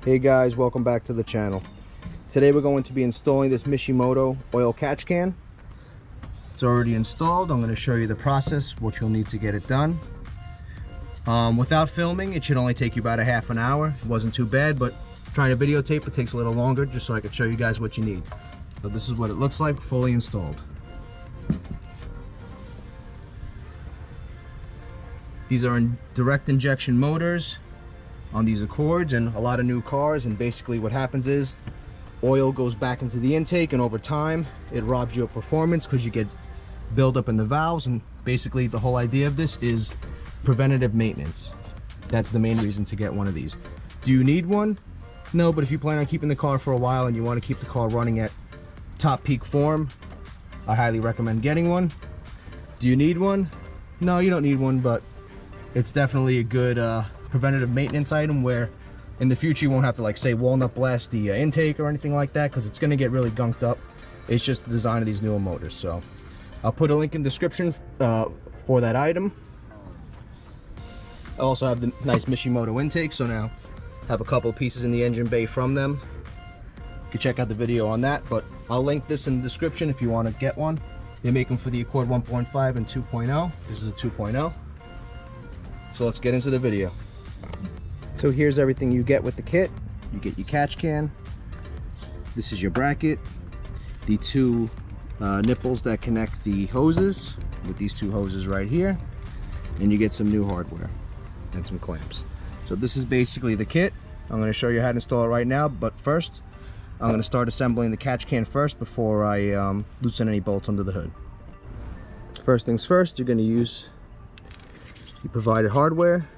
Hey guys, welcome back to the channel. Today we're going to be installing this Mishimoto oil catch can. It's already installed. I'm going to show you the process, what you'll need to get it done. Without filming, it should only take you about a half an hour. It wasn't too bad, but trying to videotape it takes a little longer, just so I can show you guys what you need. So this is what it looks like fully installed. These are direct injection motors on these Accords and a lot of new cars, and basically what happens is oil goes back into the intake, and over time it robs you of performance because you get buildup in the valves. And basically the whole idea of this is preventative maintenance. That's the main reason to get one of these. Do you need one? No, but if you plan on keeping the car for a while and you want to keep the car running at top peak form, I highly recommend getting one. Do you need one? No, you don't need one, but it's definitely a good preventative maintenance item where in the future you won't have to, like, say, walnut blast the intake or anything like that, because it's going to get really gunked up. It's just the design of these newer motors. So I'll put a link in the description for that item. I also have the nice Mishimoto intake, so now I have a couple of pieces in the engine bay from them. You can check out the video on that, but I'll link this in the description if you want to get one. They make them for the Accord 1.5 and 2.0. This is a 2.0. So let's get into the video. So here's everything you get with the kit. You get your catch can. This is your bracket. The two nipples that connect the hoses with these two hoses right here. And you get some new hardware and some clamps. So this is basically the kit. I'm going to show you how to install it right now, but first I'm going to start assembling the catch can first before I loosen any bolts under the hood. First things first, you're going to use the provided hardware.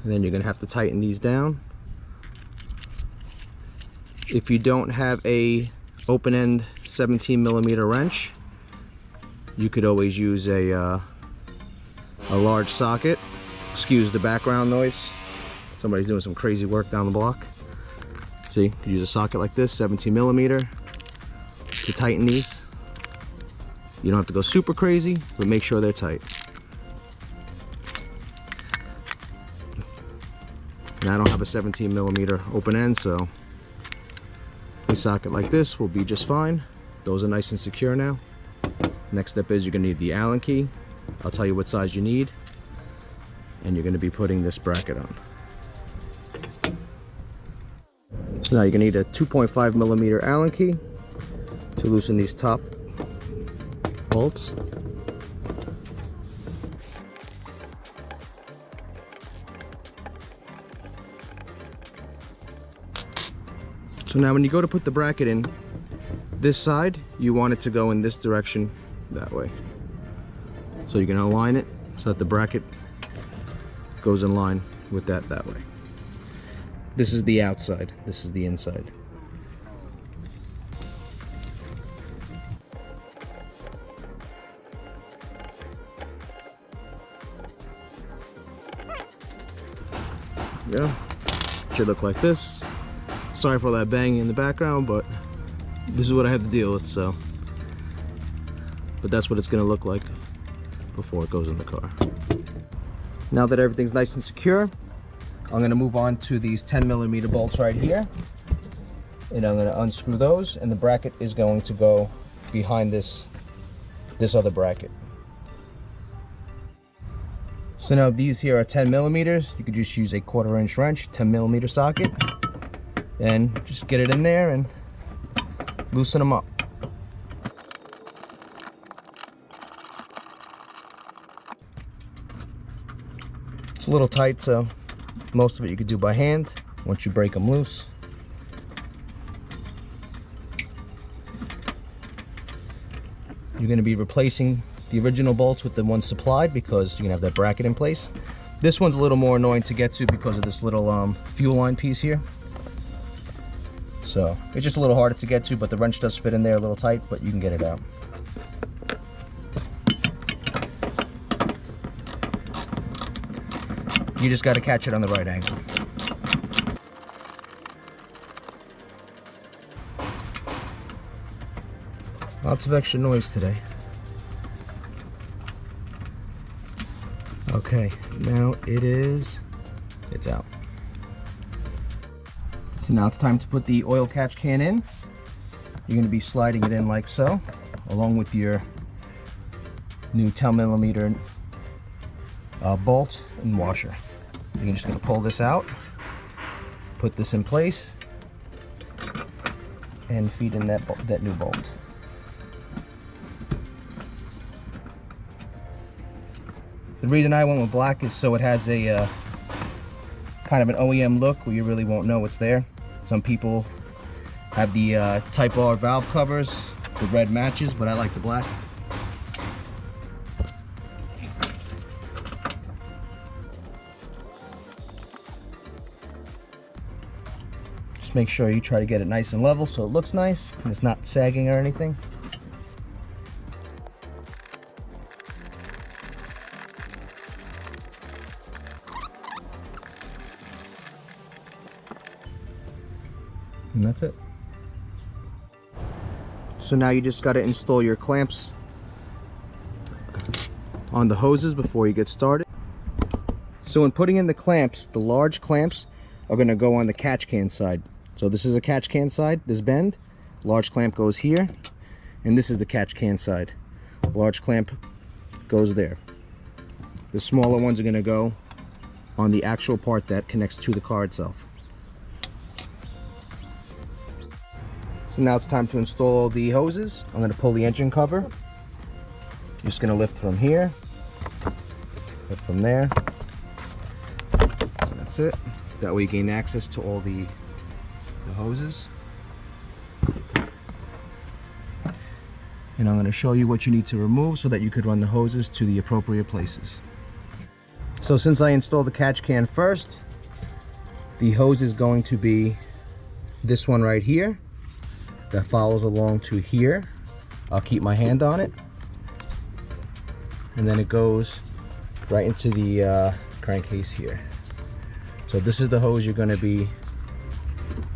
And then you're going to have to tighten these down. If you don't have a open-end 17mm wrench, you could always use a large socket. Excuse the background noise. Somebody's doing some crazy work down the block. See, you could use a socket like this, 17mm, to tighten these. You don't have to go super crazy, but make sure they're tight. And I don't have a 17mm open end, so a socket like this will be just fine. Those are nice and secure now. Next step is you're going to need the Allen key. I'll tell you what size you need. And you're going to be putting this bracket on. So now you're going to need a 2.5mm Allen key to loosen these top bolts. So now when you go to put the bracket in, this side, you want it to go in this direction, that way. So you're going to align it so that the bracket goes in line with that way. This is the outside, this is the inside. Yeah, should look like this. Sorry for all that banging in the background, but this is what I have to deal with, so. But that's what it's going to look like before it goes in the car. Now that everything's nice and secure, I'm going to move on to these 10mm bolts right here. And I'm going to unscrew those, and the bracket is going to go behind this other bracket. So now these here are 10mm. You could just use a 1/4 inch wrench, 10mm socket. And just get it in there and loosen them up. It's a little tight, so most of it you could do by hand once you break them loose. You're going to be replacing the original bolts with the ones supplied because you're going to have that bracket in place. This one's a little more annoying to get to because of this little fuel line piece here. So it's just a little harder to get to, but the wrench does fit in there a little tight, but you can get it out. You just got to catch it on the right angle. Lots of extra noise today. Okay, now it's out. So now it's time to put the oil catch can in. You're going to be sliding it in like so, along with your new 10mm bolt and washer. You're just going to pull this out, put this in place, and feed in that new bolt. The reason I went with black is so it has a kind of an OEM look where you really won't know what's there. Some people have the Type R valve covers, the red matches, but I like the black. Just make sure you try to get it nice and level so it looks nice and it's not sagging or anything. And that's it. So now you just got to install your clamps on the hoses before you get started. So when putting in the clamps, the large clamps are going to go on the catch can side. So this is a catch can side, this bend. Large clamp goes here, and this is the catch can side. Large clamp goes there. The smaller ones are going to go on the actual part that connects to the car itself. So now it's time to install the hoses. I'm going to pull the engine cover. Just going to lift from here, lift from there. That's it. That way you gain access to all the hoses. And I'm going to show you what you need to remove so that you could run the hoses to the appropriate places. So since I installed the catch can first, the hose is going to be this one right here. That follows along to here. I'll keep my hand on it, and then it goes right into the crankcase here. So this is the hose you're going to be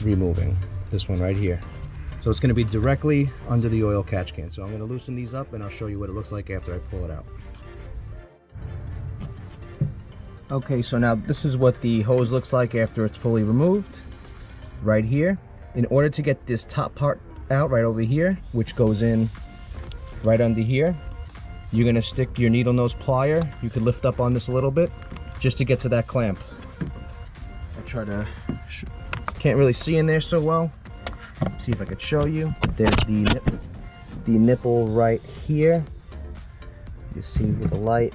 removing, this one right here. So it's going to be directly under the oil catch can. So I'm going to loosen these up and I'll show you what it looks like after I pull it out. Okay, so now this is what the hose looks like after it's fully removed, right here. In order to get this top part out right over here, which goes in right under here, you're going to stick your needle nose plier. You could lift up on this a little bit just to get to that clamp. I'll try to, can't really see in there so well. See if I could show you. There's the nipple right here. You see with the light,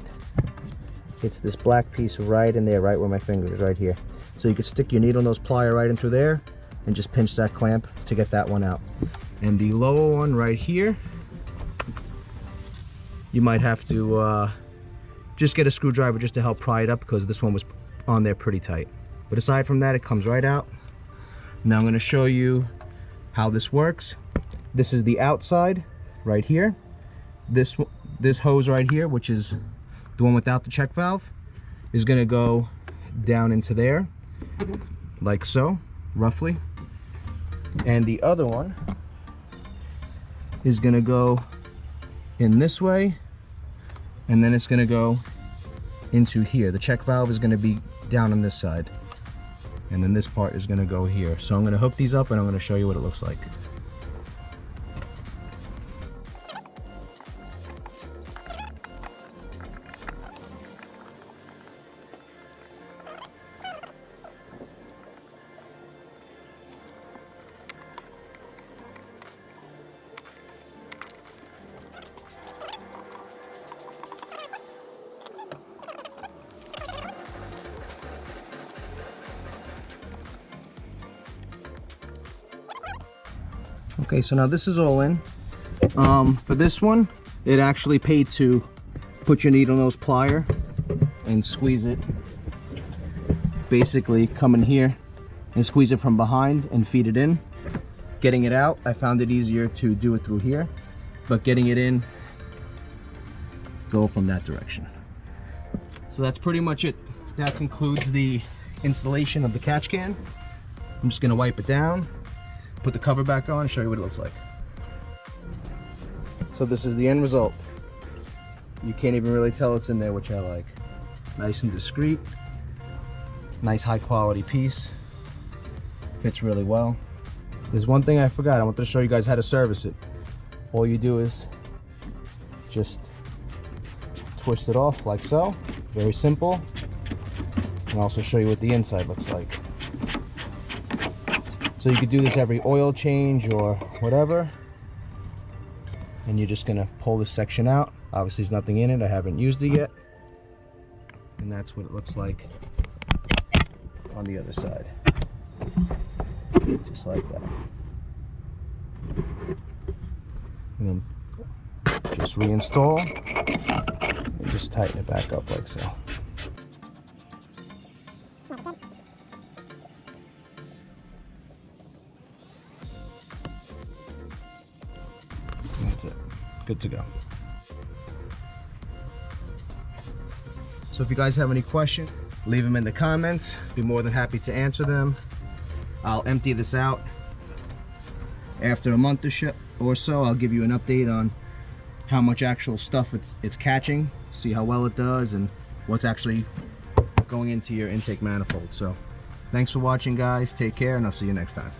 it's this black piece right in there, right where my finger is, right here. So you could stick your needle nose plier right into there and just pinch that clamp to get that one out. And the lower one right here, you might have to just get a screwdriver just to help pry it up, because this one was on there pretty tight. But aside from that, it comes right out. Now I'm going to show you how this works. This is the outside right here. This hose right here, which is the one without the check valve, is going to go down into there like so, roughly. And the other one is going to go in this way, and then it's going to go into here. The check valve is going to be down on this side, and then this part is going to go here. So I'm going to hook these up and I'm going to show you what it looks like. Okay, so now this is all in. For this one, it actually paid to put your needle nose plier and squeeze it. Basically come in here and squeeze it from behind and feed it in. Getting it out, I found it easier to do it through here, but getting it in, go from that direction. So that's pretty much it. That concludes the installation of the catch can. I'm just gonna wipe it down, put the cover back on, and show you what it looks like. So this is the end result. You can't even really tell it's in there, which I like. Nice and discreet. Nice high quality piece. Fits really well. There's one thing I forgot. I wanted to show you guys how to service it. All you do is just twist it off like so. Very simple. And also show you what the inside looks like. So you could do this every oil change or whatever. And you're just gonna pull this section out. Obviously there's nothing in it. I haven't used it yet. And that's what it looks like on the other side. Just like that. And then just reinstall and just tighten it back up like so. That's it. Good to go. So if you guys have any questions, leave them in the comments. Be more than happy to answer them. I'll empty this out after a month or so. I'll give you an update on how much actual stuff it's catching, see how well it does, and what's actually going into your intake manifold. So thanks for watching, guys. Take care, and I'll see you next time.